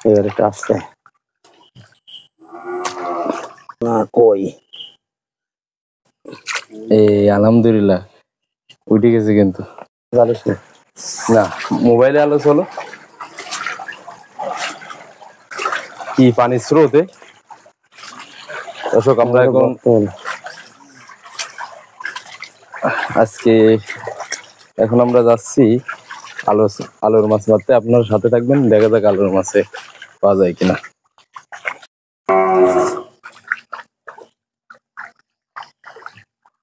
এবারে একটা আসছে না কই এই আলহামদুলিল্লাহ উঠে গেছে কিন্তু জানিস না না মোবাইলে আলো চলো কি পানির স্রোতে দর্শক আমরা এখন আজকে এখন আমরা যাচ্ছি আলোর মাছ মারতে। আপনার সাথে থাকবেন, দেখা যাক আলোর মাছে পাওয়া যায় কিনা।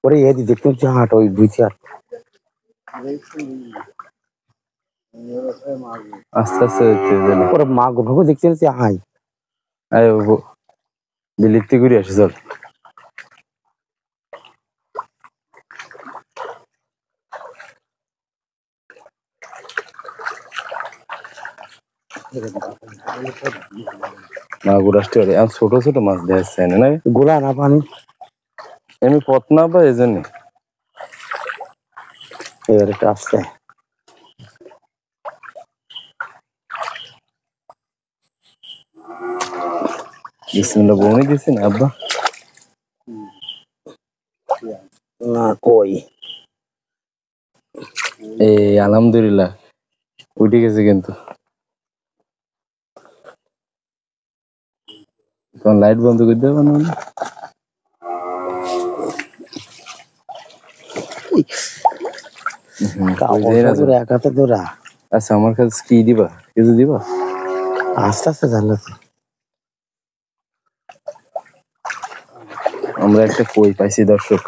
ওরে এদি দেখতে হচ্ছে হাট ওই দুই চার আস্তে আস্তে ওরা মাগুর দেখতে হচ্ছে হাই বিলিতি ঘুরে আসি চল। মাগুর আসতে পারে ছোট ছোট মাছ দেখা যাচ্ছে না গোলা না পানি এমনি পথ না বা এই জন্য এবারে একটা আসছে বিসমিল্লাহ বউনি দিছি না আব্বা না কই এই আলহামদুলিল্লাহ উঠে গেছে কিন্তু তখন লাইট বন্ধ করে দেবো না এক হাতে ধরা। আচ্ছা আমার কাছে কি দিবা, কিছু দিবা? আস্তে আস্তে জানলাতে আমরা একটা কই পাইছি দর্শক।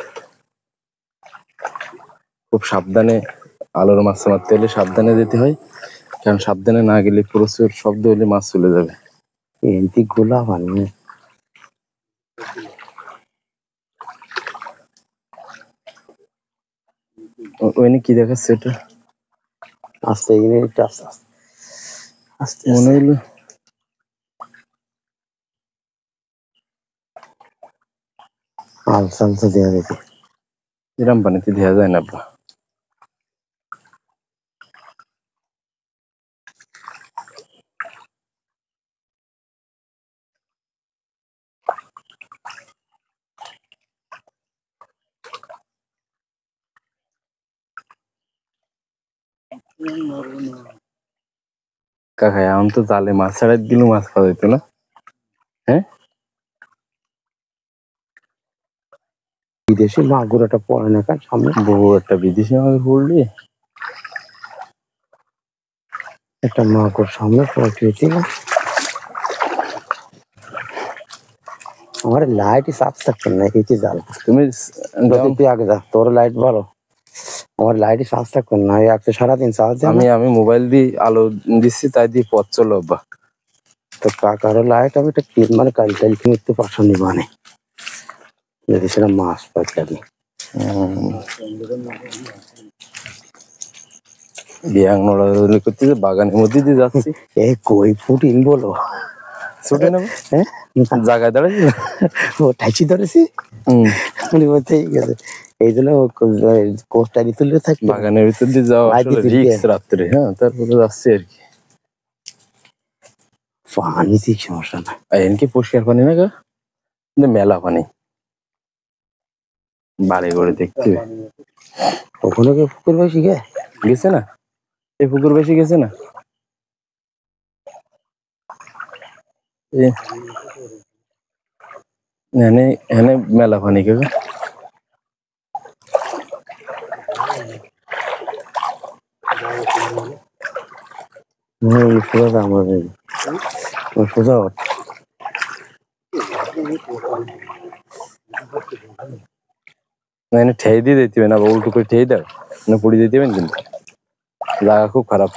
খুব সাবধানে আলোর মাছ মারতে হলে সাবধানে যেতে হয়, কারণ সাবধানে না গেলে প্রচুর শব্দ হলে মাছ চলে যাবে। এমতি গোলা পানি ওইনে কি দেখাচ্ছে এটা? আস্তে এখানে একটা আস্তে আস্তে আস্তে মনে হইলো আলসা আলসা দেওয়া যেতে এরম পানিতে দেওয়া যায় না আব্বা। কাকা এখন তো জালে মাছ ছাড়া দিলেও মাছ পাওয়া যেত না। হ্যাঁ বিদেশি মাগুর একটা পড়ে না কার সামনে বহু একটা বিদেশি মাছ পড়লি একটা মাগুর সামনে পড়ে না আমার লাইট সাফ থাকছে না এই জাল তুমি তুই আগে যা তোর লাইট ভালো আমার লাইট সাফ থাকবে না একটা সারাদিন চার্জ আমি মোবাইল দিয়ে আলো দিচ্ছি তাই দিয়ে পথ চলো আব্বা। তো কাকারও লাইট আমি একটা মানে কালি টালি কিনে একটু পাশা নিবানে যদি সেটা মাছ পাই লাগে বিয়াং নড়াদড়ি করতেছে বাগানের মধ্যে দিয়ে যাচ্ছি। এ কই ফুটিন বলো ছুটে নেবো হ্যাঁ জায়গায় দাঁড়াচ্ছি ও ঠাইছি ধরেছি ঠিক আছে এই জন্য কোস্টারি তুলে থাকি বাগানের ভিতর দিয়ে যাওয়া রিস্ক রাত্রে। হ্যাঁ তারপরে যাচ্ছি আর কি। পানি ঠিক সমস্যা না এনকি পরিষ্কার পানি না গা মেলা পানি বাড়ি করে দেখতে ওখানে কি পুকুর বেশি গেছে না? এই পুকুর বেশি গেছে না? এনে এনে মেলা পানি কে সোজা আমার সোজা এনে ঠেই দিয়ে দিতে হবে না, উল্টো করে ঠেই দাও না পড়ে দিতে হবে কিন্তু জায়গা খুব খারাপ।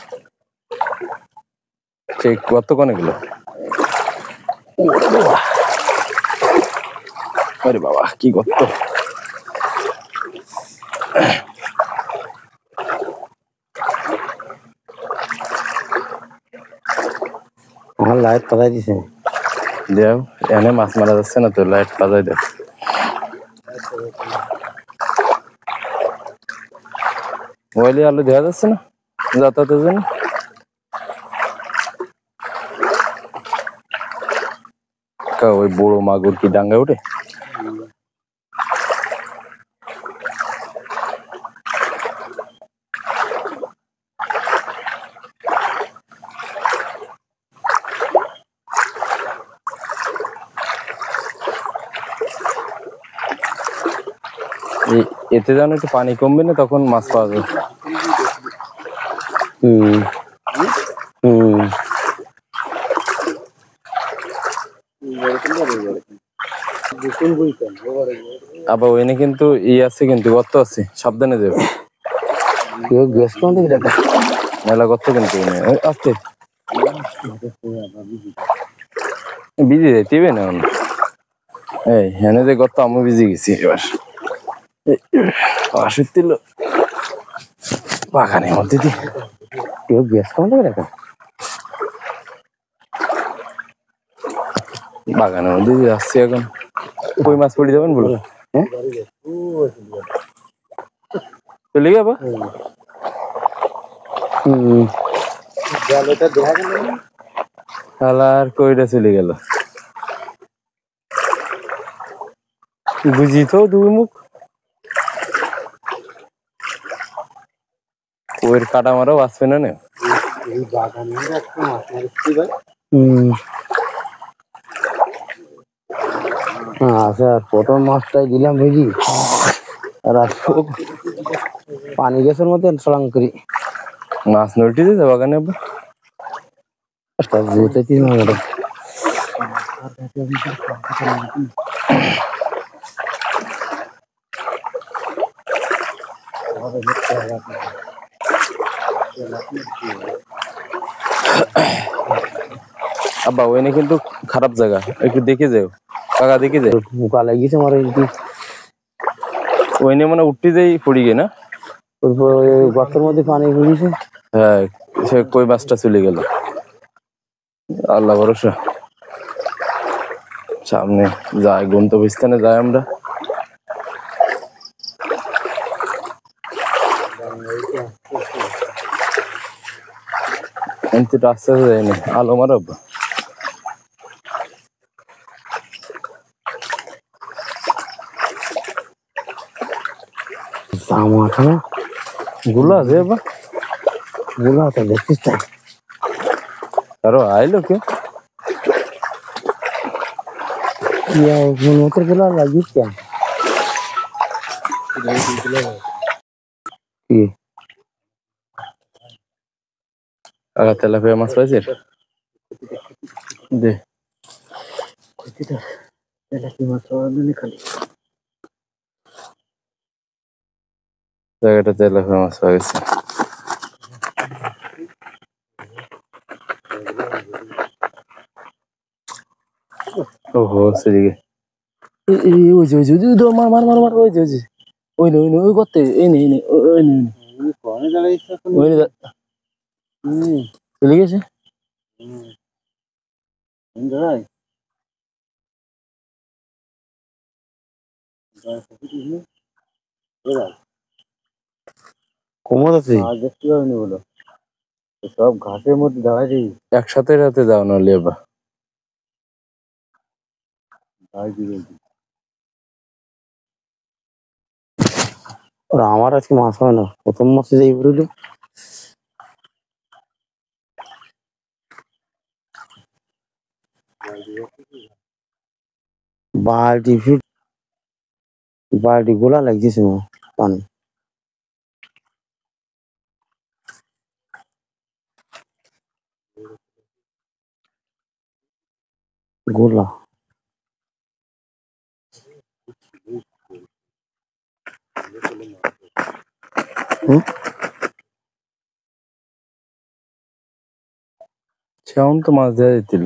ঠিক কতক্ষণ এগুলো? আরে বাবা কি গর্ত! আমার লাইট পাতাই দিছে দেও এনে মাছ মারা যাচ্ছে না তো লাইট পাতাই দেও। মোবাইলে আলো দেওয়া যাচ্ছে না যাতায়াতের জন্য। কাকা ওই বড় মাগুর কি ডাঙ্গা ওঠে? এতে যেন একটু পানি কমবে না, তখন মাছ পাওয়া যাবে। হুম হুম আবার ওইনে কিন্তু আছে, কিন্তু গর্ত আছে, সাবধানে যাবে। কেউ গ্যাস কোন দিকে দেখা মেলা গর্ত কিন্তু আসতে বিজি যায় টিবে না। এই হেনে যে গর্ত আমি বিজি গেছি এবার। আসছিল বাগানের মধ্যে দিয়ে কেউ গ্যাস কোন দিকে দেখা বাগানের মধ্যে দিয়ে যাচ্ছি এখন। কই মাছ পড়ে যাবেন বলো? হ্যাঁ চলে যাবো। আর কইটা চলে গেল, বুঝি তো দুই মুখ ওর কাটা মারাও আসবে না। আচ্ছা, প্রথম মাছটাই দিলাম বুঝি, আর পানি গ্যাসের মধ্যে সলাং করি মাছ নলটি দিয়ে বাগানে যেতে তিন ঘন্টা। আব্বা ওইনে কিন্তু খারাপ জায়গা, একটু দেখে যাও কাকা, দেখে যাও। পোকা লাগিয়েছে আমার ওইনে মানে উঠতে যাই পড়ি গে না, গর্তের মধ্যে পানি ঘুরিয়েছে। হ্যাঁ, সে কই মাছটা চলে গেল। আল্লাহ ভরসা, সামনে যায় গন্তব্যস্থানে যাই আমরা। এমনি তো আস্তে আস্তে যায়নি, আলো মারো আব্বা। জামাটা গুলা আছে আব্বা, গুলা তো দেখছিস তাই। আরো আইলো কেউ মতো গুলা লাগিস কেন? কি কাকা তেলাপিয়া মাছ পাইছে দে, জায়গাটা তেলাপিয়া মাছ পাওয়া গেছে। ওহো সেদিকে ওই যে মার মার মার মার, ওই যে ওই নে ওই নে ওই করতে এই নে ওই নে ওই নে চলে গেছে। কোমর আছে দেখতে পাবেনি বলো, সব ঘাসের মধ্যে দাঁড়াই একসাথে রাতে যাও না লেবা। ওরা আমার আজকে মাছ হয় না, প্রথম মাসে যাই বললো। বালতি গোলা লাগছে পানি গোলা। সেমন তো মাছ দেওয়া যেছিল।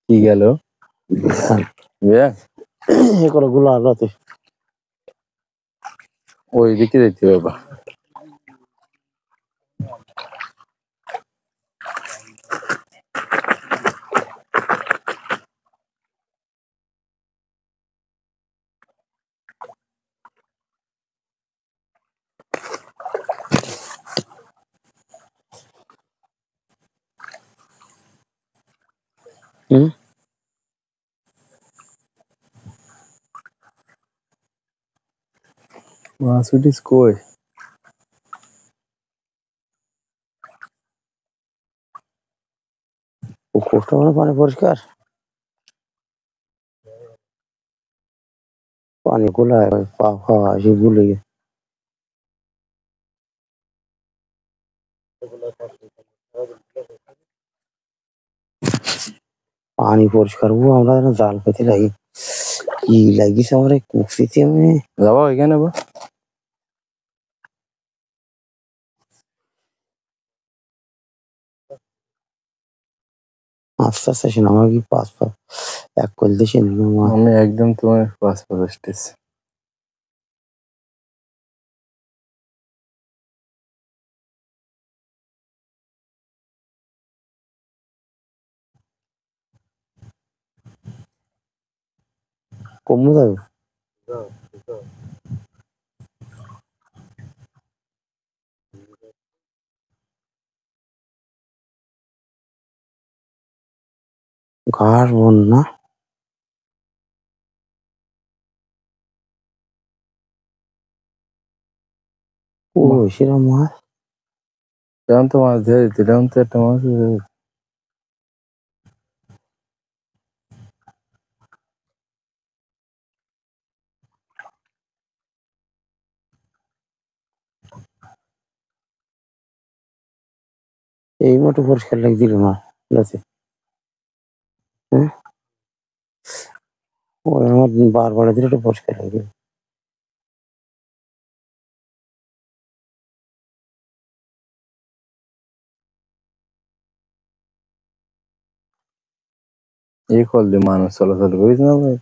কি গেল গোলা রাতে ওই দিকে যেতে বাবা। হুম? মাছ উঠিস কই? পুকুরটা মানে পানি পরিষ্কার, পানি গোলায় পা খাওয়া আসে ভুলে গে পানি পরিষ্কার ও আমরা যেন জাল পেতে লাগি কি লাগিস আমার এই কুকরিতে আমি যাবো এখানে বা আস্তে আস্তে আসেন আমার কি পাঁচ পা এক কল দেশে মাছ আমি একদম তোমার পাঁচ আসতেছি। কমে যাবে ঘাস বন্যা ও সেরকম মাছ তেমন তো মাছ ধরে দিতে, তেমন তো একটা মাছ ধরে দিতে। এই মতো পরিষ্কার লাগি দিল না আছে হ্যাঁ ও আমার বারবার দিলে একটু পরিষ্কার লাগে এই কল দিয়ে মানুষ চলাচল করিস না ভাই?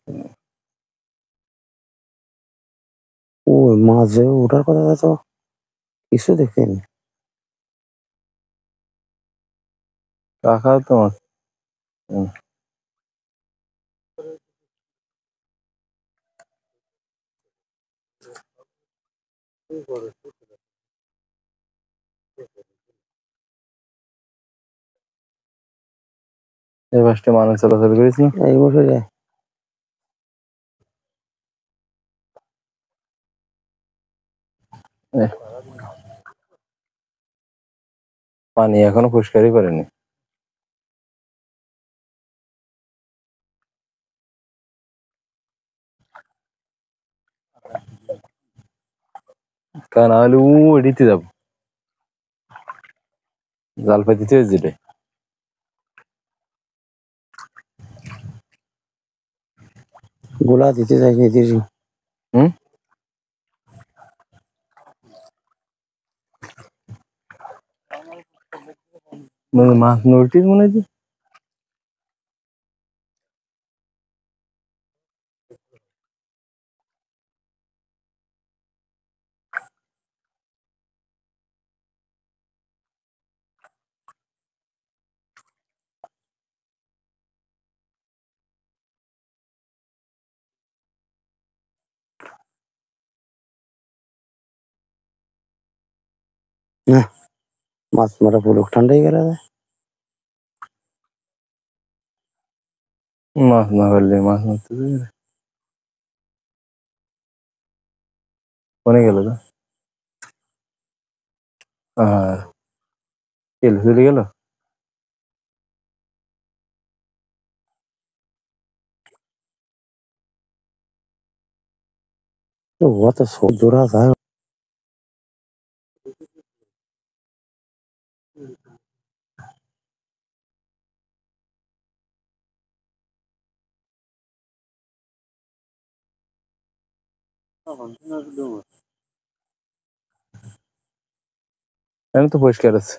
ও মাছ যে ওঠার কথা তো কিছু দেখেনি কাকা তো মাছ এই পাশটা মানুষ চলাচল করিস না? এই বছরে এহ, পানি এখনো পরিষ্কারই করেনি। কারণ নাহলে ও এডিতে যাবো, জাল পাতিতে যেটা গোলা দিতে যাইনি দিদি হুম মাছ নড়টিস মনে হচ্ছে। না মাছ মারা পুরো ঠান্ডা হয়ে গেল মাছ না পারলে মাছ মারতে যাবে। কোনে গেল তো? চলে গেল। তো ও তো সব জোড়া যায় আমি তো পরিষ্কার আছে।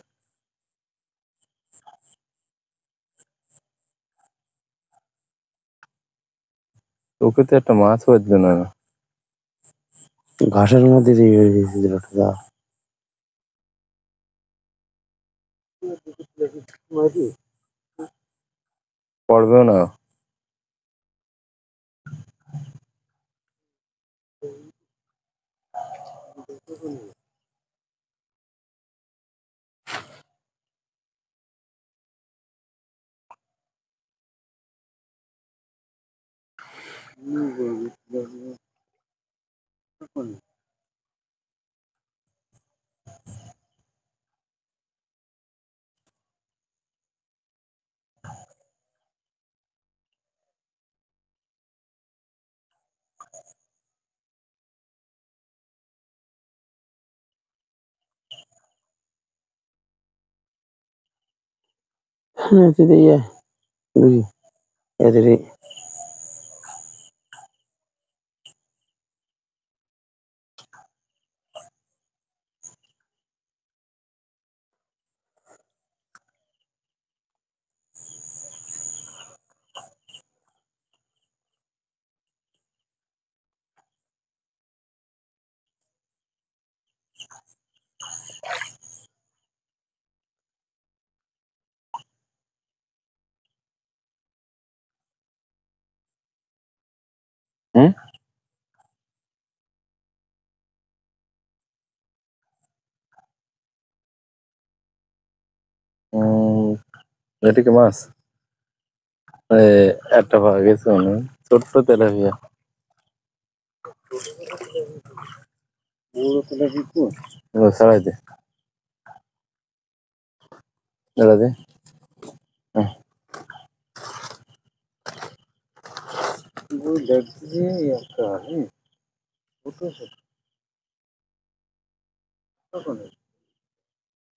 ওকে তো একটা মাছ বাঁধলো না। ঘাসের মধ্যে দিয়ে বেরিয়ে দিয়েছিল যা পড়বেও না। Itu dia. Buji. Jadi এটা কি মাছ? একটা পাওয়া গেছে মনে হয়। ছোট্ট তেলাপিয়া। ছাড়াই দে, এটা দে।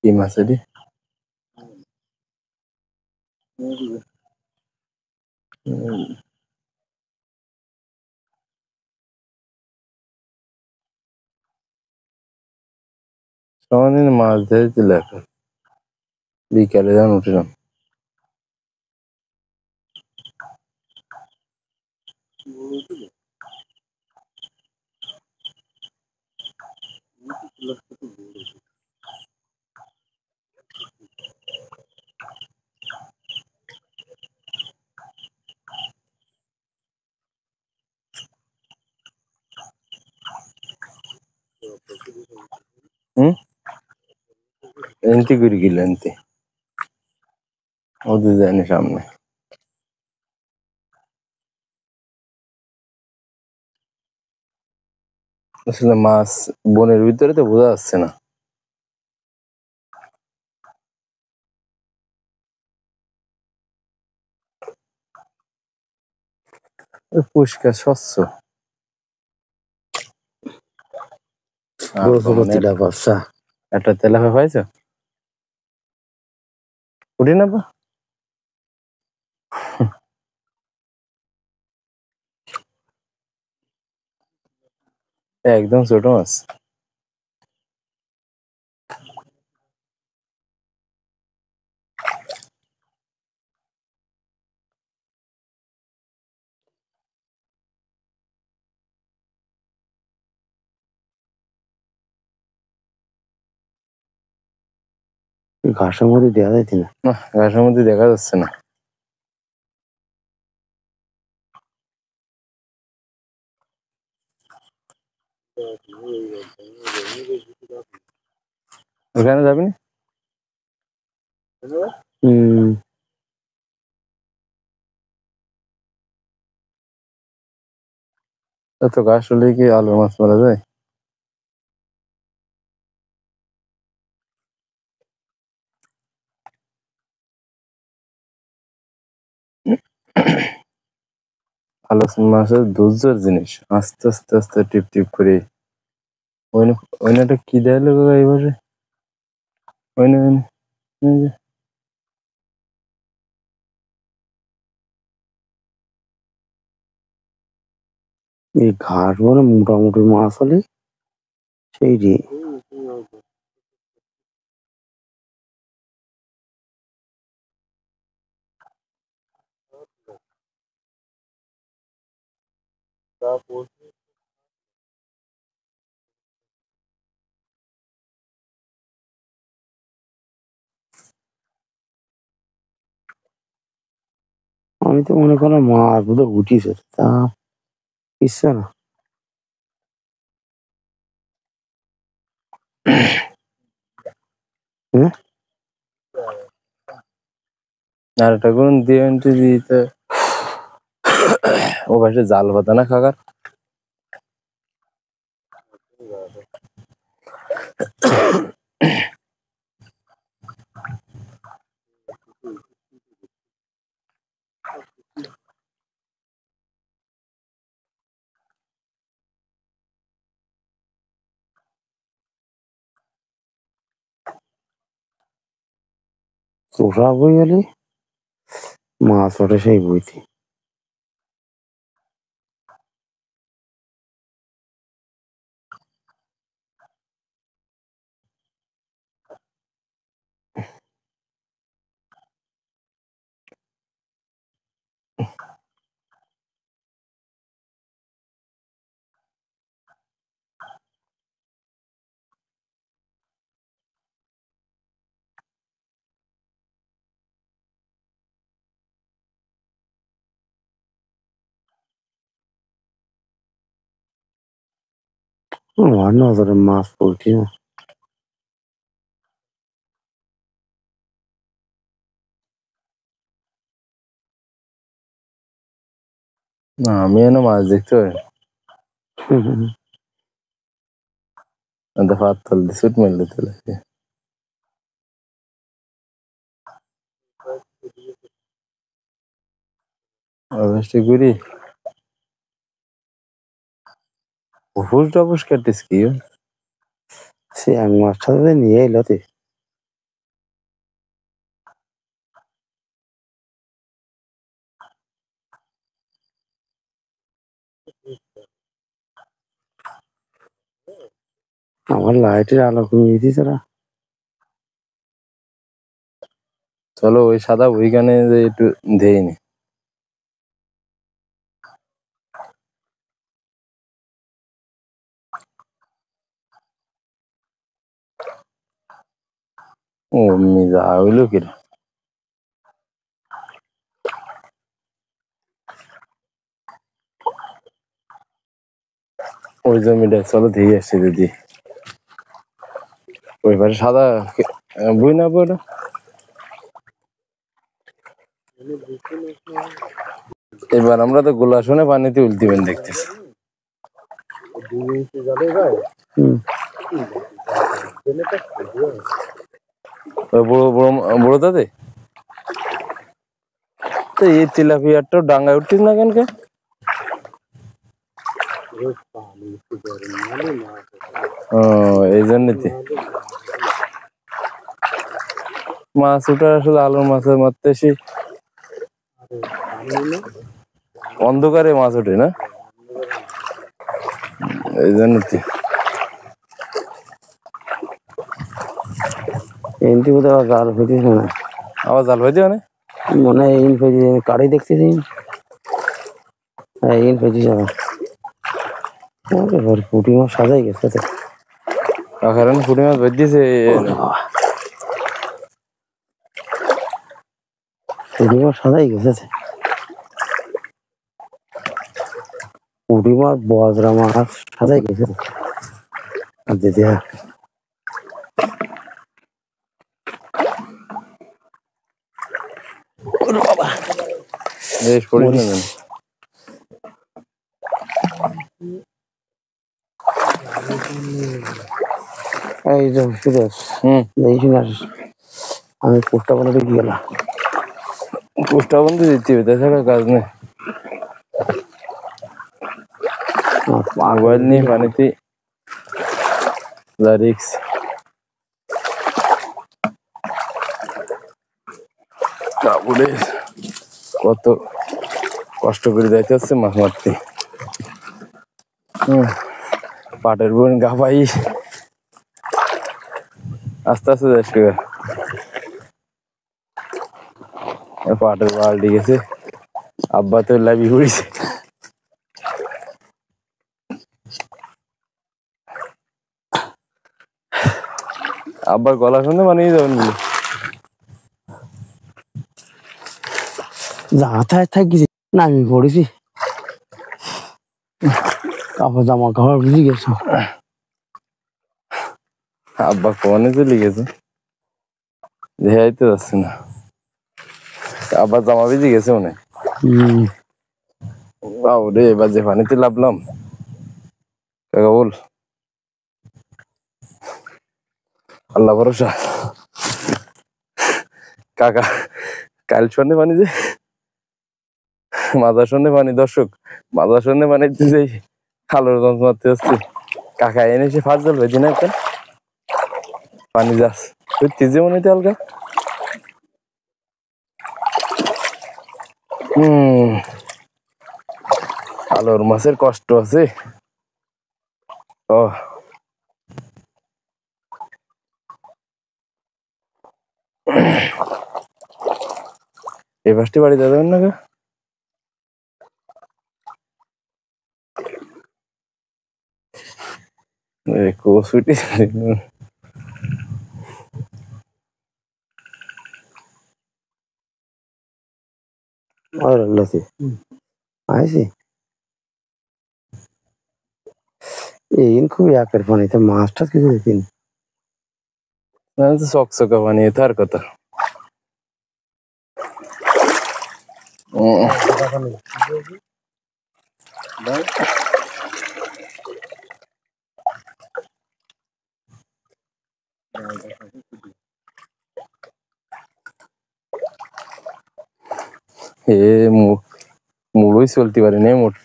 কি মাছ এটি? সারাদিন মাছ ধরেছিল এখন, বিকালে যখন উঠলাম। এনতি করে গেল এনতি, ওদের যায়নি সামনে। আসলে মাছ বনের ভিতরে তো বোঝা যাচ্ছে না। পরিষ্কার স্বচ্ছ। একটা তেলাপিয়া পাইছো? উঠি না বা একদম ছোট মাছ। ঘাসের মধ্যে দেওয়া যাচ্ছে না। না, ঘাসের মধ্যে দেখা যাচ্ছে না। ওখানে যাবি না? এত ঘাস হলে কি আলুর মাছ মারা যায়? আলু মাছের ধৈর্যের জিনিস, আস্তে আস্তে আস্তে টিপ টিপ করে। ওইনাটা কি দেয় লোক এইবারে? ওইনা এই ঘাস মানে মোটামুটি মাছ হলে সেই রে। আমি তো মনে করলাম মাছ বোধহয় উঠিছে, তা ইচ্ছা না। আর একটা করুন দিয়ে দিতে ও পাশে জাল পাতা না কাকার চোরা বই হলে মাছ ওঠে সেই বইতে। আমার নজরে মাছ পড়ছি না। না আমি এনে মাছ দেখতে পারি না ফাত তল দিয়ে সুট মেরলে চলে অবশ্যই ঘুরি হুস টপুস কাটিস কি সে এক মাছ সাথে নিয়ে এলো তে। আমার লাইটের আলো কমিয়ে দিয়েছে না। চলো ওই সাদা ওইখানে যে একটু দেয়নি ও মিজা হইলো কিরা ওই জমিটা চলো দিয়ে আসছে দিদি ওই পাশে সাদা বই না বইটা এবার আমরা তো গোলা শুনে পানিতে উল্টিবেন দেখতেছি বড় বড় বড় দাদে তো এই তেলাপিয়ারটা ডাঙ্গায় উঠতিস না কেন কে ও এই জন্যতে মাছ ওটা আসলে আলুর মাছের মারতে এসে অন্ধকারে মাছ ওঠে না এই জন্যতে এনতি বোধহয় আবার জাল ফেটিস না। আবার জাল হয়ে যাবে মনে হয় ইন ফেটিস কাড়ি দেখতেছি। হ্যাঁ ইন ফেটিস আবার পুঁটি মাছ সাজাই গেছে তো কারণ পুঁটি মাছ বের দিয়েছে পুঁটি মাছ সাজাই গেছে। পুঁটি মাছ বজরা মাছ সাজাই গেছে আর দিদি বাবা বেশ পড়িস না এই যে সুরেশ দেখি না আমি পোস্টটা বলে দেখি গেলাম পোস্টটা বন্ধ দিতে হবে তাছাড়া কাজ নেই মোবাইল নিয়ে পানিতে রিক্স বলে কত কষ্ট করে যাইতে হচ্ছে মাছ মারতে পাটের বোন গাপাই আস্তে আস্তে যাস পাটের বালটি গেছে আব্বা তো লাভি ঘুরিছে আব্বার গলা শুনে মানে যাবেন যাতায়াত থাকিছি নামি পড়েছি কাপড় জামা কাপড় বুঝি গেছো আব্বা ফোনে চলে গেছে দেখাইতে যাচ্ছে না আব্বা জামা ভিজে গেছে মনে বাবরে এবার যে পানিতে লাভলাম কাকা বল আল্লাহ ভরসা কাকা কাল সন্ধ্যে পানি যে মাদার সন্ধ্যে পানি দর্শক মাদার সন্ধ্যে পানি যে খালোর গঞ্জ মারতে আসছে কাকা এনে সে ফাঁস জল ভেজি না একটা পানি যাস তুই তিজে মনে হইতে হালকা খালোর মাছের কষ্ট আছে ও এই পাশটি বাড়ি যাবেন না কসুটি আর আল্লাহতে আইছি এই খুবই একের পানিতে মাছটা কিছু দেখিনি চকচকা বানিয়ে তার কথা এ মুড়োই চলতে পারে না মোট্ট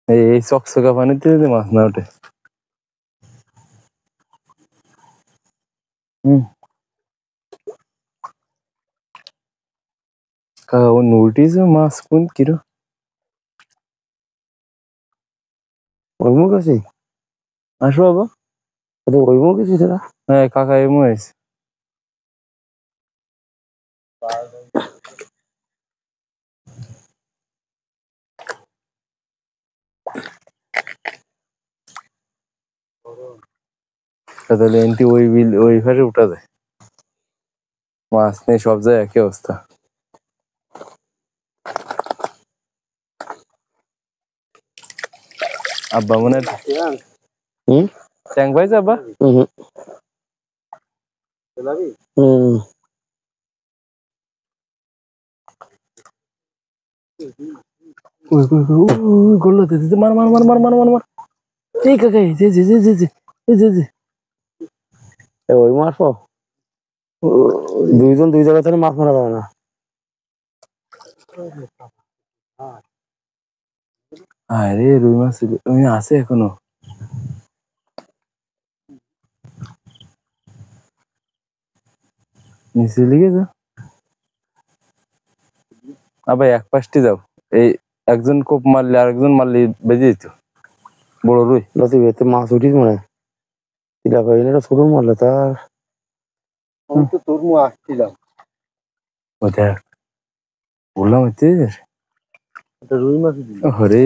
এই চকচকা পানিতে যদি মাছ না ওঠে কাকা ও নুলটিস মাছ কোন কিরো ওই মুখ আছে আসো বাবা ওই মুখ আছে তোরা হ্যাঁ কাকা এমন হয়েছে তাহলে এনটি ওই বিল ওই ভাবে উঠা যায় মাছ নেই সব জায়গায় একই অবস্থা আব্বা মনে ট্যাঙ্ক পাইছে আব্বা গোল্লা দিতে মার মার মার মার মার মার মার এই কাকা জি জি জি জি জি জি জি ওই মাছ দুইজন দুই জায়গা থেকে মাছ মারা যাবে না আরে রুই মাছ আছে এখনো নিচে লিগে যা আবার এক পাশটি যাও এই একজন কোপ মারলে আরেকজন মারলে বেজে যেত বড় রুই লতি এতে মাছ উঠিস মনে তিলা পাই না ছোট মারলে তার আমি তো তোর মু আসছিলাম ও দেখ বললাম এতে রুই মাছ হরে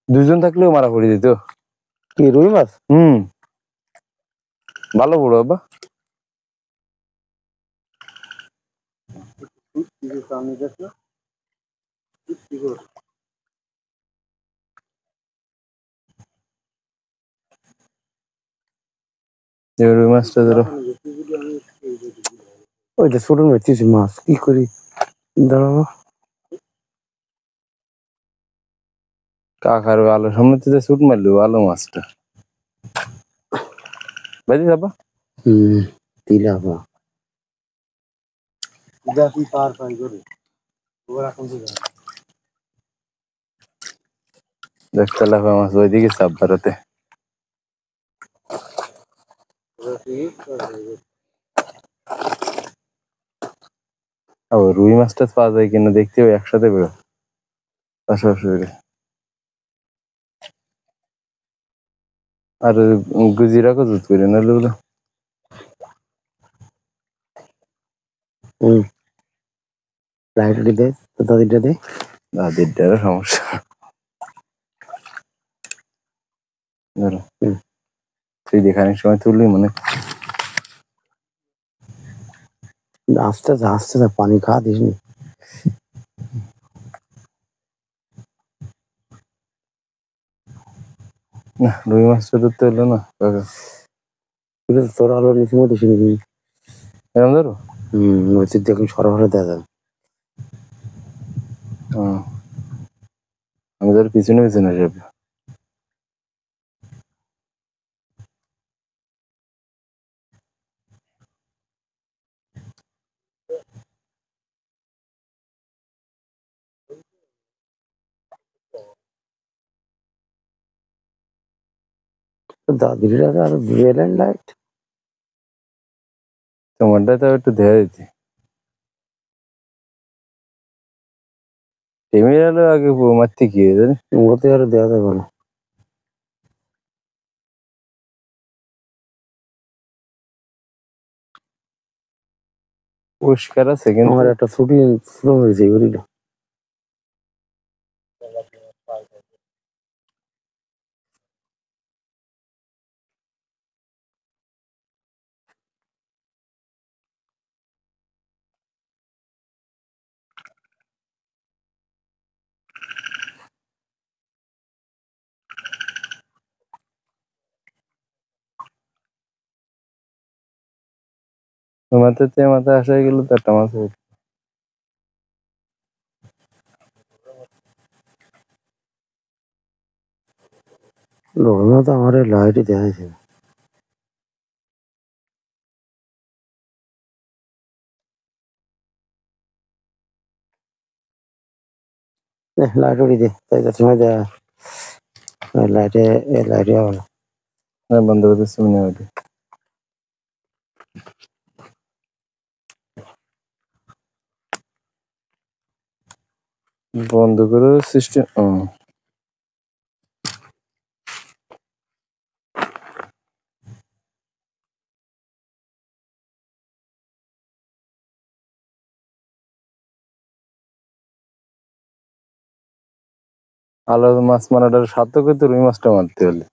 দুজন থাকলেও মারা পড়ে যেত কি রুই মাছ ভালো বড় বাবা রুই মাছটা ধরো ওইটা ছোট মেরতেছি মাছ কি করি দাঁড়াবো কাকার আলো সামনে থেকে শুট মারলো আলো মাছটা বাজি যাবা তিলা পা জাতি পার পাই করে ওরা কোন দিকে দেখতে লাফা মাছ ওইদিকে চাপ বাড়াতে রুই মাছটা পাওয়া যায় কিনা দেখতে হবে একসাথে বেরো পাশাপাশি আর গুজিরা কত করে না লোক লাইট দে দাদিটা দে দাদিরটারও সমস্যা ধরো তুই দেখানোর সময় তুললি মানে আস্তে আস্তে পানি খা দিস নি না রুই মাছটা ধরতে হলো না কাকা তোর আলো নিচে মতো শুনি। এরকম ধরো? নদীর দেখুন সরবরাহ দেওয়া যাবে। আমি তোর পিছনে পিছনে যাবো। দাদির আর রেল এন্ড লাইট তোমারটা তো একটু দেখা দিতে টেমিরাল আগে মারতে কি জানি ওতে আর দেওয়া যাবে না। পরিষ্কার আছে কিন্তু আমার একটা ছুটি শুরু হয়েছে বুঝলি। মাথায় আসা গেল তো একটা মাছ লোকজন তো আমার লাইটই দেখাইছে। লাইট উড়ি দে তাই তার সময় দেয়া লাইটে লাইটে হবে না। বন্ধ করতেছি মনে হয় বন্ধ করে সিস্টেম আলো মাছ মারাটার সার্থক হইতো রুই মাছটা মারতে হলে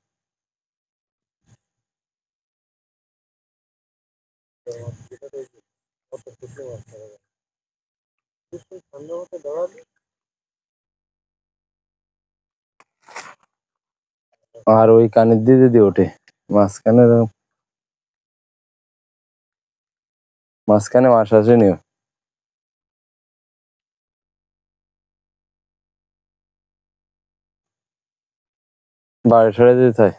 আর ওই কানের দিয়ে যদি ওঠে মাঝখানে মাছ আসেনি বাড়ি সরে যেতে চাই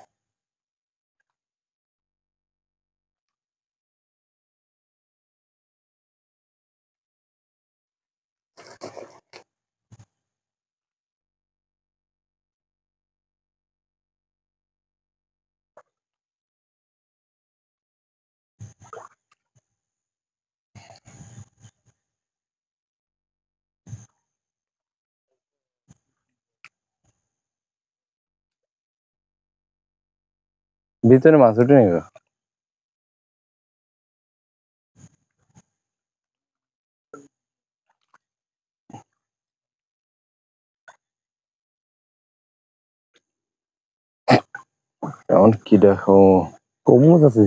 ভিতরে মাছ উঠে নিবে এমন কি দেখো কমত আছে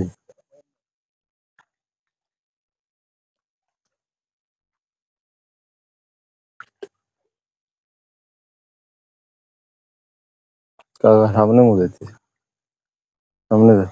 কাকা সামনে মধ্যে সামনে দেখ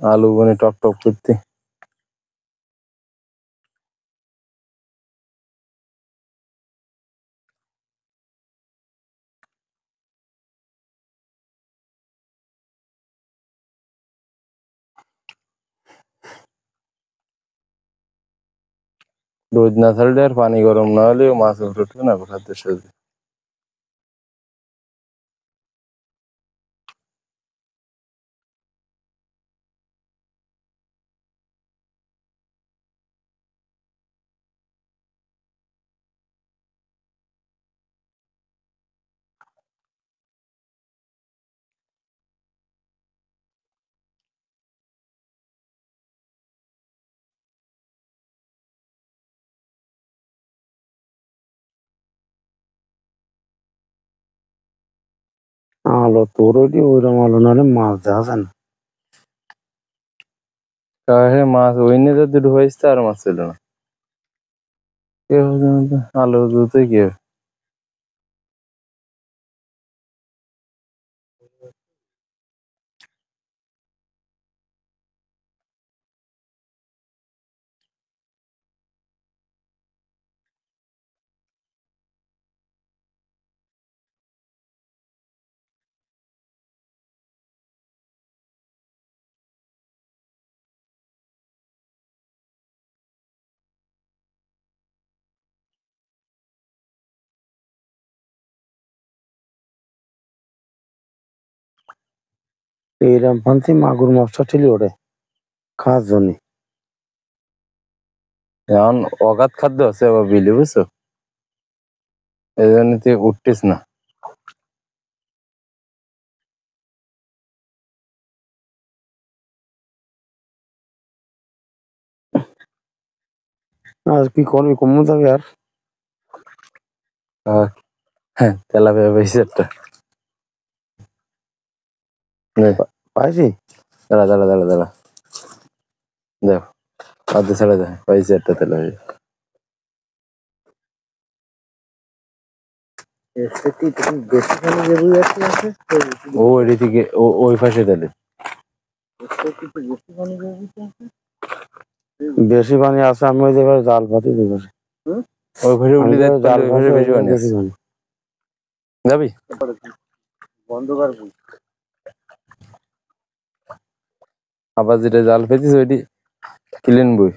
আলু বনে টক টক করতে রোদ না ছাড়লে আর পানি গরম না হলে মাছ উঠবে না খাদ্যের সাথে আলো তোর ওইটি ওইরকম আলো নাহলে মাছ দেওয়া যায় না। কাহে মাছ ওই নিয়ে তো দুটো হয়েছে আর মাছ ছিল না। কি হবে জানো তো? আলু দুটোই কি হবে? এইরকম ফান্তি মাগুর মাছটা ঠিলি ওঠে খাওয়ার জন্য। এখন অগাধ খাদ্য আছে আবার বিলে, বুঝছো? এই জন্য তুই উঠতিস না। আর কি করবি, কমু যাবে আর। আহ, হ্যাঁ, তেলাপিয়া পাইছে একটা। নে, পাইছি। দাঁড়া দাঁড়া দাঁড়া দাঁড়া, দেখ আধে ছেড়ে দেয়, পাইছে একটা তেলাপিয়া। ও ওই দিকে ওই পাশে তাহলে বেশি পানি আছে, আমি ওই যে এবার জাল পাতি দিবো। ওই পাশে আমি উঠলে যে দেখতে জাল পারলি, ওই পাতি পাশে বেশি পানি বেশি আছে। পানি। যাবি? আবার যেটা জাল পেয়েছিস ওইটি ক্লিন বই,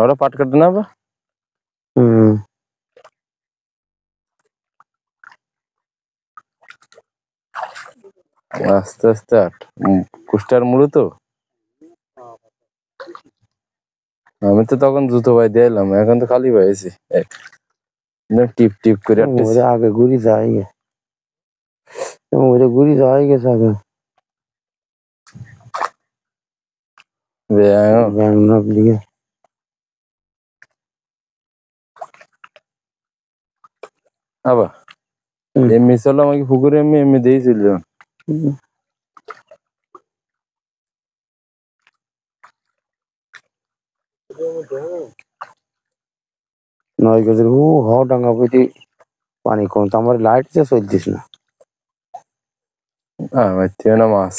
ওরা পাট কাটে না আবার। হম। আস্তে আস্তে আট, কুষ্টার মুড়ো তো। আমি তো তখন জুতো পাই দিয়ে এলাম, এখন তো খালি পাইছি, টিপ টিপ করে আটতেছি। ওরে আগে ঘুরি যাই গে, ওরে ঘুরি যাই গেছে আগে। ব্যাংক দিকে আবার এমনি চলো আমাকে পুকুরে এমনি এমনি দিয়েছিল। নয় গেছে হাওয়া ডাঙ্গা বইতে পানি কম, তো আমার লাইট যে চলতিস না। মারতে না মাছ,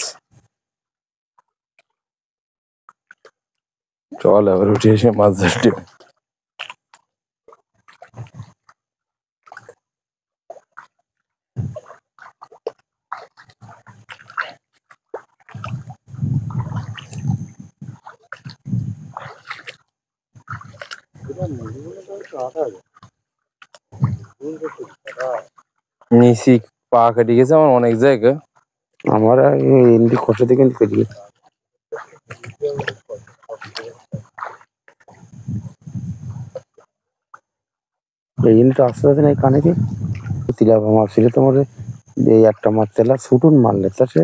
চল আবার উঠে এসে মাছ ধরতে। নিচি পা কেটে গেছে আমার অনেক জায়গা। আমার এমনি কষ্ট থেকে কেটে গেছে। এই জিনিসটা আস্তে আস্তে নাই কানে দিয়ে তিলাপা মাছ ছিল তোমার, এই একটা মাছ তেলা ছুটুন মারলে তা সে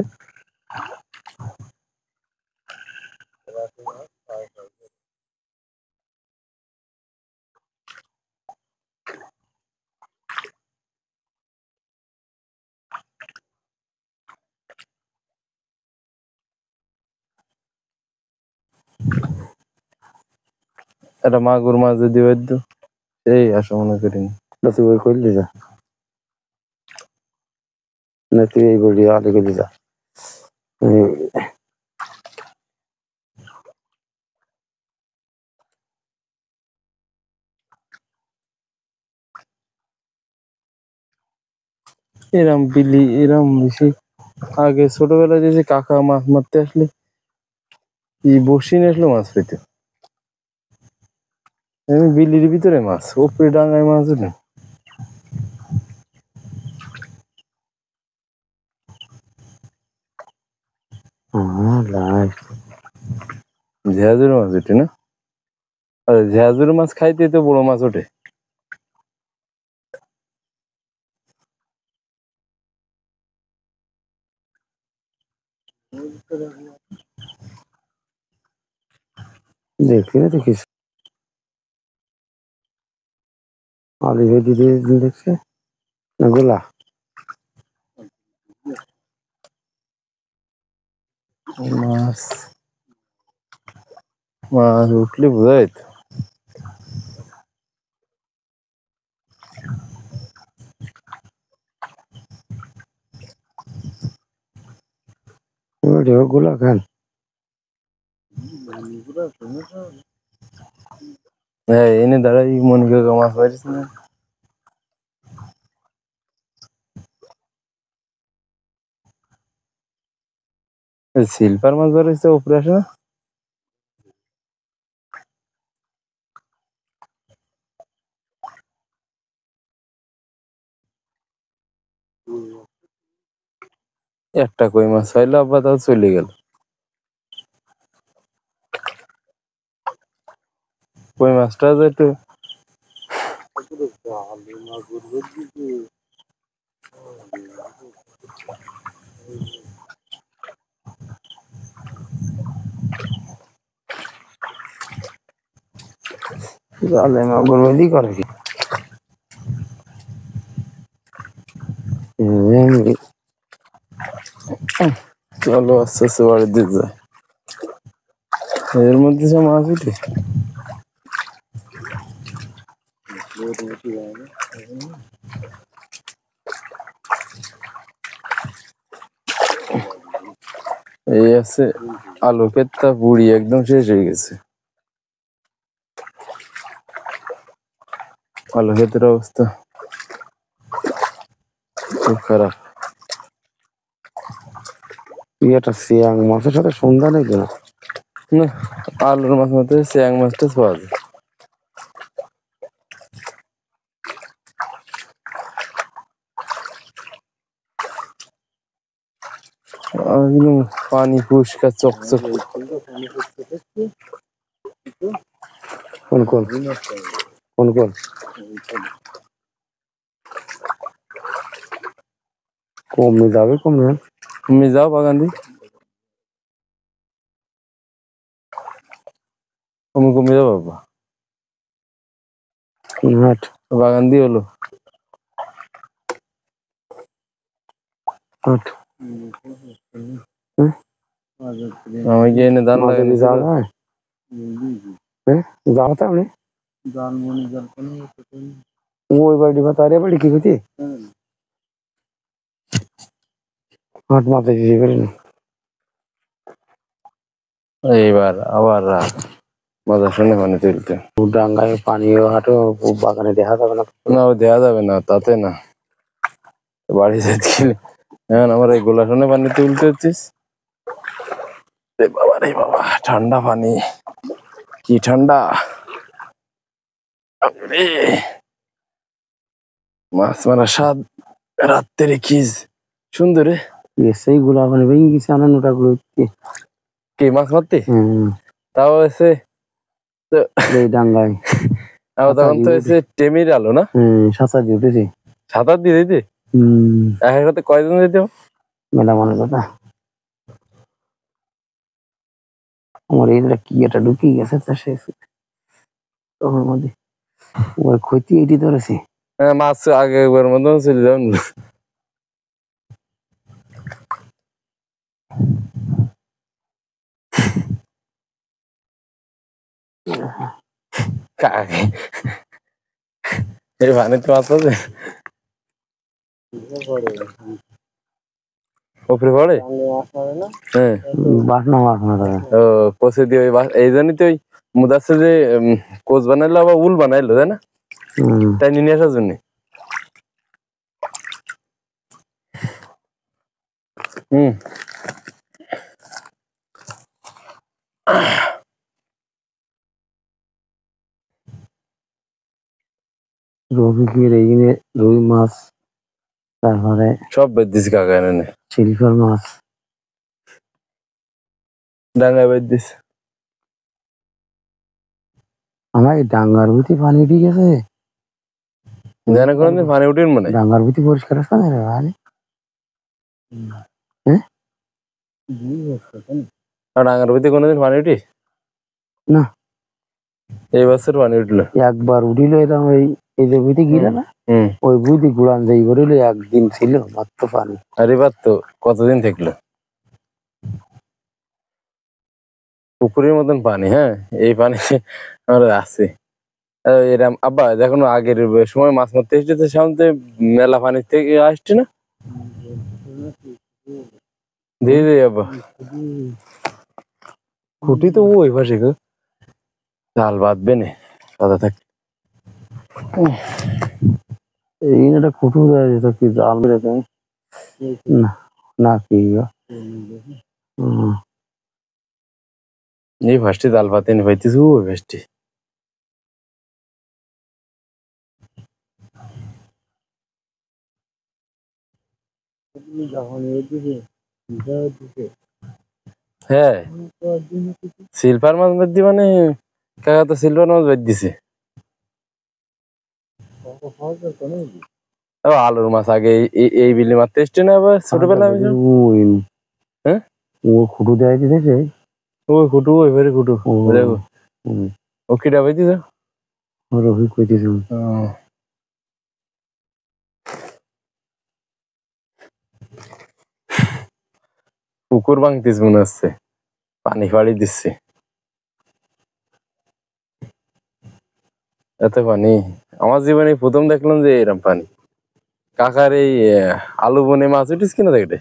একটা মাগুর মাছ যদি বাধ্য এই আসো মনে করিনি। তুই ওই করলি যা, না তুই এই বলি আলে গেলি যা। এরম বিলি এরম বেশি আগে ছোটবেলায় যে কাকা মাছ মারতে আসলে এই বসি নিয়ে আসলে মাছ পেতে, আমি বিলির ভিতরে মাছ, উপরে ডাঙায় মাছ উঠে। ঝেঁঝুর মাছ উঠে না, আর ঝেঁঝুর মাছ খাইতে তো বড় মাছ ওঠে। দেখি দেখিস আলি দিদি দেখছে। না গোলা? মাছ মাছ উঠলে বোঝা যেত। গোলা খান। হ্যাঁ এনে দাঁড়াই মনে করে মাছ পাইছিস না। সিলভার মাছ ধরে উপরে আসে না? একটা কই মাছ পাইলো আব্বা, তাও চলে গেল। কই মাছটা যে একটু জালে মাগুর বেদি করে কি? চলো আস্তে আস্তে বাড়ির দিকে যায়। এর মধ্যে সব মাছ উঠে। এই আছে আলু ক্ষেতটা বুড়ি একদম শেষ হয়ে গেছে। আলু ক্ষেতের অবস্থা খুব খারাপ। এটা সিয়াং মাছের সাথে সন্ধ্যা নেই কেন? না আলুর মাছ মধ্যে চিংড়ি মাছটা পাওয়া যায়। একদম পানি পরিষ্কার চকচক। কোন কোন কোন কোন কমে যাবে কমে? তুমি যাও বাগান দিয়ে, তুমি কমে যাও বাবা। হাট বাগান দিয়ে হলো হাট আমাকে এনে ধান মাঝে লাগানো দিয়ে যাওয়া যায়? যাওয়া তো আপনি ওই বাড়ি বা তার বাড়ি কি হচ্ছে হাট মাথায় দিয়ে বেরেন। এইবার আবার রাত মজা শুনে মানে তুলতে ডাঙ্গায় পানিও হাঁটো বাগানে দেখা যাবে না। না, ও দেওয়া যাবে না তাতে না, বাড়ি যেতে গেলে এখন আমার এই গোলা শুনে পানি তুলতে হচ্ছিস। বাবা রে বাবা, ঠান্ডা পানি, কি ঠান্ডা। মাছ মারা স্বাদ রাত্রে কি সুন্দর রে। সেই গুলা মানে ভেঙে গেছে আনানোটা গুলো কি মাছ মারতে তাও এসে এই ডাঙ্গায় তখন তো এসে টেমির আলো না সাঁচা দিয়ে উঠেছে। সাঁতার দিয়ে দিতে এক সাথে কয়জন দিতে মেলা মনে কথা আমার এইটা কি একটা ঢুকিয়ে গেছে ওর মধ্যে ওর ক্ষতি এটি ধরেছে। হ্যাঁ মাছ আগে একবার মতো চলে যাবেন কাকে এই পানিতে মাছ আছে উপরে পড়ে। হ্যাঁ বাসনা বাসনা ও পচে দিয়ে ওই এই জন্যই তো ওই মুদাসে যে কোচ বানাইলো আবার উল বানাইলো তাই না, তাই নিয়ে আসার জন্য। রুই মাছ তারপরে সব বেদ দিছি কাকা এনে silver much Danga Veda this. আমার এই ডাঙ্গার ভিতরে পানি উঠে গেছে। জানা কোনদিন পানি উঠেন মনে ডাঙ্গার ভিতরে পরিষ্কার আছে না রে ভাই? ডাঙ্গার ভিতরে কোনোদিন পানি উঠি না, এই বছর পানি উঠলো একবার উঠিল এরকম ওই এই যে বুঝতে গিয়ে না ওই বুঝি গুড়ান যাই বলে একদিন ছিল মাত্র পানি। আর এবার তো কতদিন থাকলো পুকুরের মতন পানি। হ্যাঁ, এই পানি আমরা আছে এরম। আব্বা যখন আগের সময় মাছ মারতে এসেছে সামনে মেলা পানি থেকে আসছে না দিয়ে দে আব্বা খুঁটি তো ওই পাশে গো জাল বাঁধবে না কথা থাক। এই একটা কুটু দেয় যেটা কি জাল বেরোতে না না কি গো? এই ফার্স্টে জাল পাতে নি পাইতেছি ওই ফার্স্টে হ্যাঁ সিলভার মাছ বাদ মানে কাকা তো সিলভার মাছ বাদ দিছে। আলুর মাছ আগে এই বিলি মারতে এসছে না আবার ছোটবেলা আমি হ্যাঁ ও খুঁটু দেয় দিতেছে ওই খুটু ওই ফেরে খুটু দেখো ও কিটা পাই দিছ রবি কইতেছে পুকুর ভাঙতিস মনে হচ্ছে পানি ফাড়ি দিচ্ছে এত পানি আমার জীবনে প্রথম দেখলাম যে এরকম পানি। কাকার এই আলু বনে মাছ উঠিস কিনা দেখে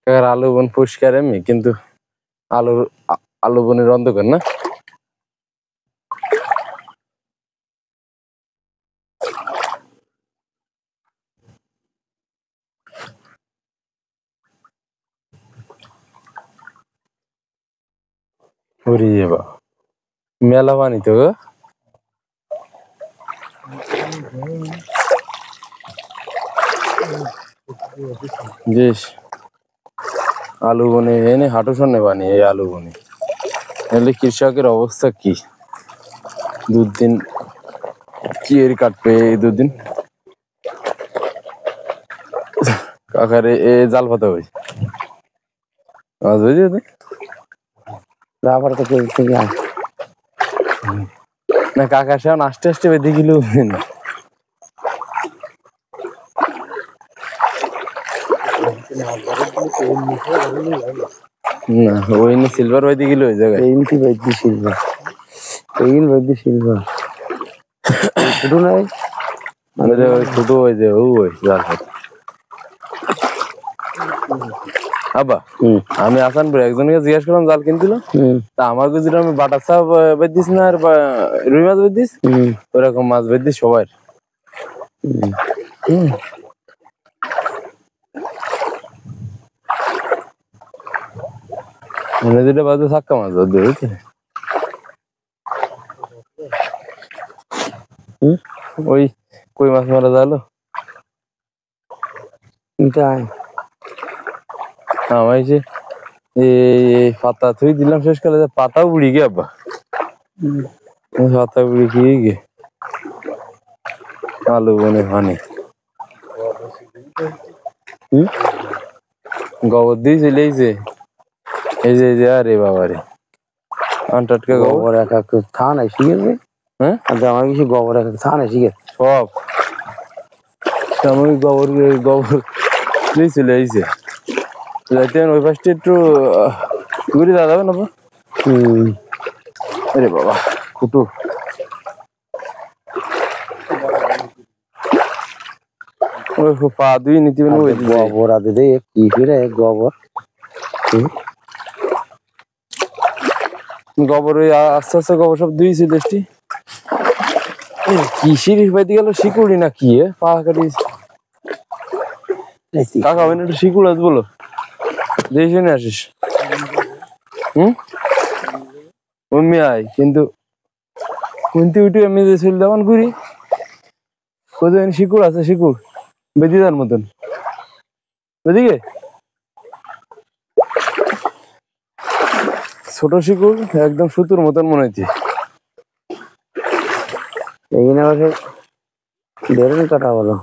কাকার আলু বন পরিষ্কার এমনি কিন্তু আলু বনের অন্ধকার না ওরে বাবা মেলা পানি তো গো বেশ আলু বনে এনে হাঁটু সামনে পানি এই আলু বনে এলে কৃষকের অবস্থা কি দুদিন কি এর কাটবে এই দুদিন কাকারে এ জাল পাতা হই মাছ বুঝি আবার তো থেকে না কাকা সে আস্তে আস্তে বেঁধে গেল না ওই সিলভার বাইতে গেল ওই জায়গায় এইটি বাইদি সিলভার এইল বাইদি সিলভার শুধু নাই মানে ওই ছোটো ওই যে ওই জাল পাতা আব্বা আমি আসানপুরে একজনকে জিজ্ঞাসা করলাম জাল কিনছিল তা আমার গুজির আমি বাটা চাপ বেঁধিস না আর রুই মাছ বেঁধিস ওরকম মাছ বেঁধিস সবার মানে যেটা বাজে ছাক্কা মাছ ধরতে বুঝছে ওই কই মাছ মারা জালো আমার যে এই পাতা থুই দিলাম শেষ কালে পাতাও বুড়ি গে আব্বা পাতা বুড়ি খেয়ে গে আলু বনে পানি গোবর দিয়ে চলে এই যে আরে বাবা রে আনটাটকা গোবর এক এক থান এসে গেছে হ্যাঁ আমার কিছু গোবর এক এক থান এসে গেছে সব আমি গোবর দিয়ে চলে আইছে যাইতে ওই পাশটা একটু ঘুরে দেওয়া যাবে না আরে বাবা কুটু ওই পা দুই নিতে গোবর আদে দে কি ফিরে গোবর গোবর ওই আস্তে আস্তে গোবর সব দুই ছিল কিসির বাইতে গেল শিকুড়ি না কি পা কাটি কাকা ওই একটু শিকুড় আস বলো যেই শুনে আসিস অমনি আয় কিন্তু কুন্তি উঠি আমি যে ছিল তেমন ঘুরি কোথায় শিকুড় আছে শিকুড় বেদিদার মতন ওদিকে ছোট শিকুড় একদম সুতোর মতন মনে হচ্ছে এইখানে বসে বেরোন কাটা বলো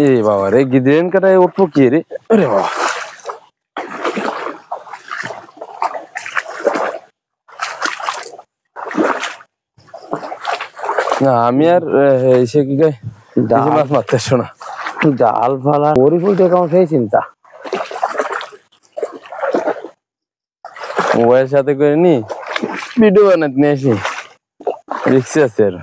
এ বাবা রে, গিদ্রেন কাটায় উঠবো কি রে? আরে বাবা, না আমি আর এসে কি গায়ে মাছ মারতে আসো না। ডাল ফালা পরিফুল থেকে আমার সেই চিন্তা। মোবাইল সাথে করে নি ভিডিও বানাতে নিয়ে আসি, রিক্সে আছে আর।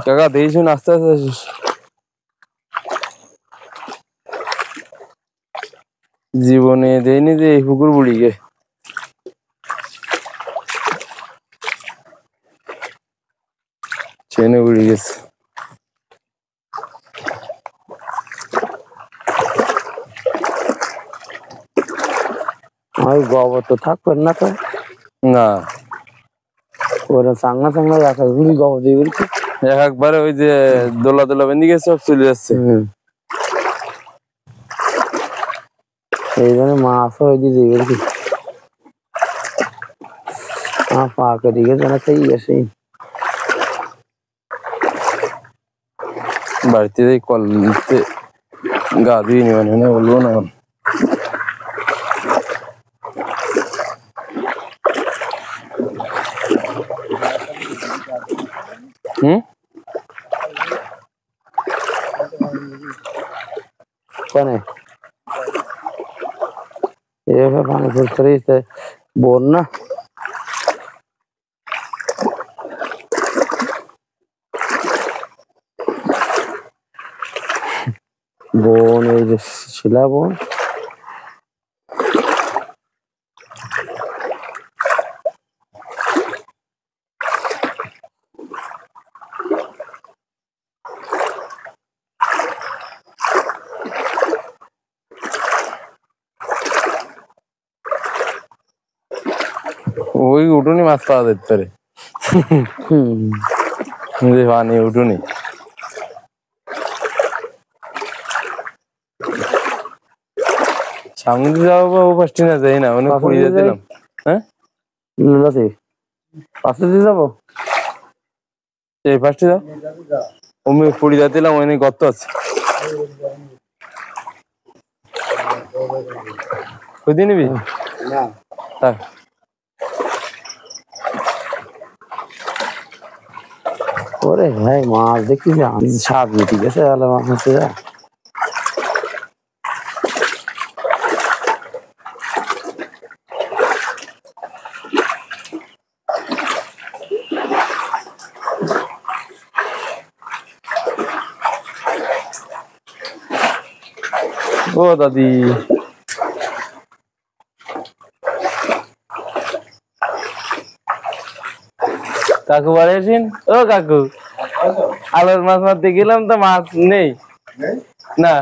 কাকা দেখি আস্তে আস্তে আসিস। জীবনে দেয়নি যে এই পুকুর বুড়িকে। চেনে বুড়ি গেছে। ওই গোবর তো থাকবেন না তো? না, ওরা চাংনা চাংনা রাখা গুলি গোবর দিয়ে বলছি একবারে ওই যে দোলা দোলা বেঁধে গেছে, সব চলে যাচ্ছে। এই জন্য মাছ ওই দিয়ে দিয়ে বলছি পাকে দিকে জানাতেই আসে। বাড়িতে কলতে গা ধুয়ে নি মানে বলবো না। কেন এভাবে পানি ফুলতে বন্যা বোন, এই যে শিলা বোন ওই উঠুনি মাছ পাওয়া যেতে পারে। পানি উঠুনি সামনে দিয়ে যাবো বা ও পাশটি না যাই না, মানে পুড়ি দিলাম। হ্যাঁ পাশে দিয়ে যাবো, এই পাশটি যাও, আমি পুড়ি দিলাম, ওই গর্ত আছে। খুঁজে নিবি না? ওরে ভাই মাছ দেখছি সাপ মিটি গেছে, মাছ হচ্ছে যা ও দাদি, কাকু বাড়িয়েছেন? ও কাকু, আলোর মাছ মারতে গেলাম তো মাছ নেই না,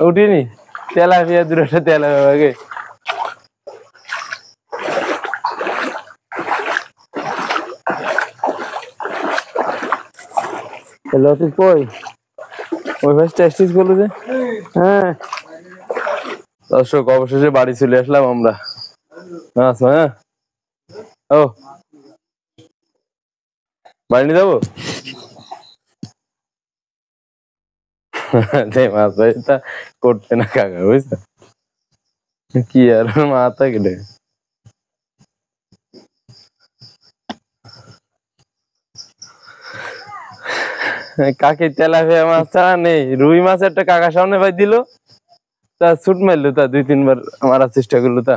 উঠিনি। তেলাপিয়া দুটো তেলাপিয়া লতিফ কই? ওই ভাই টেস্টিস করলো যে। হ্যাঁ দর্শক, অবশেষে বাড়ি চলে আসলাম আমরা। আচ্ছা, হ্যাঁ ও বাড়ি নিয়ে যাবো। মাছ ভাইটা করতে না কাকা, বুঝছো কি আর মাথা কেটে। কাকি তেলাপিয়া মাছ ছাড়া নেই, রুই মাছ একটা কাকা সামনে ভাই দিল, তা ছুট মারলো, তা 2-3 বার মারার চেষ্টা করলো, তা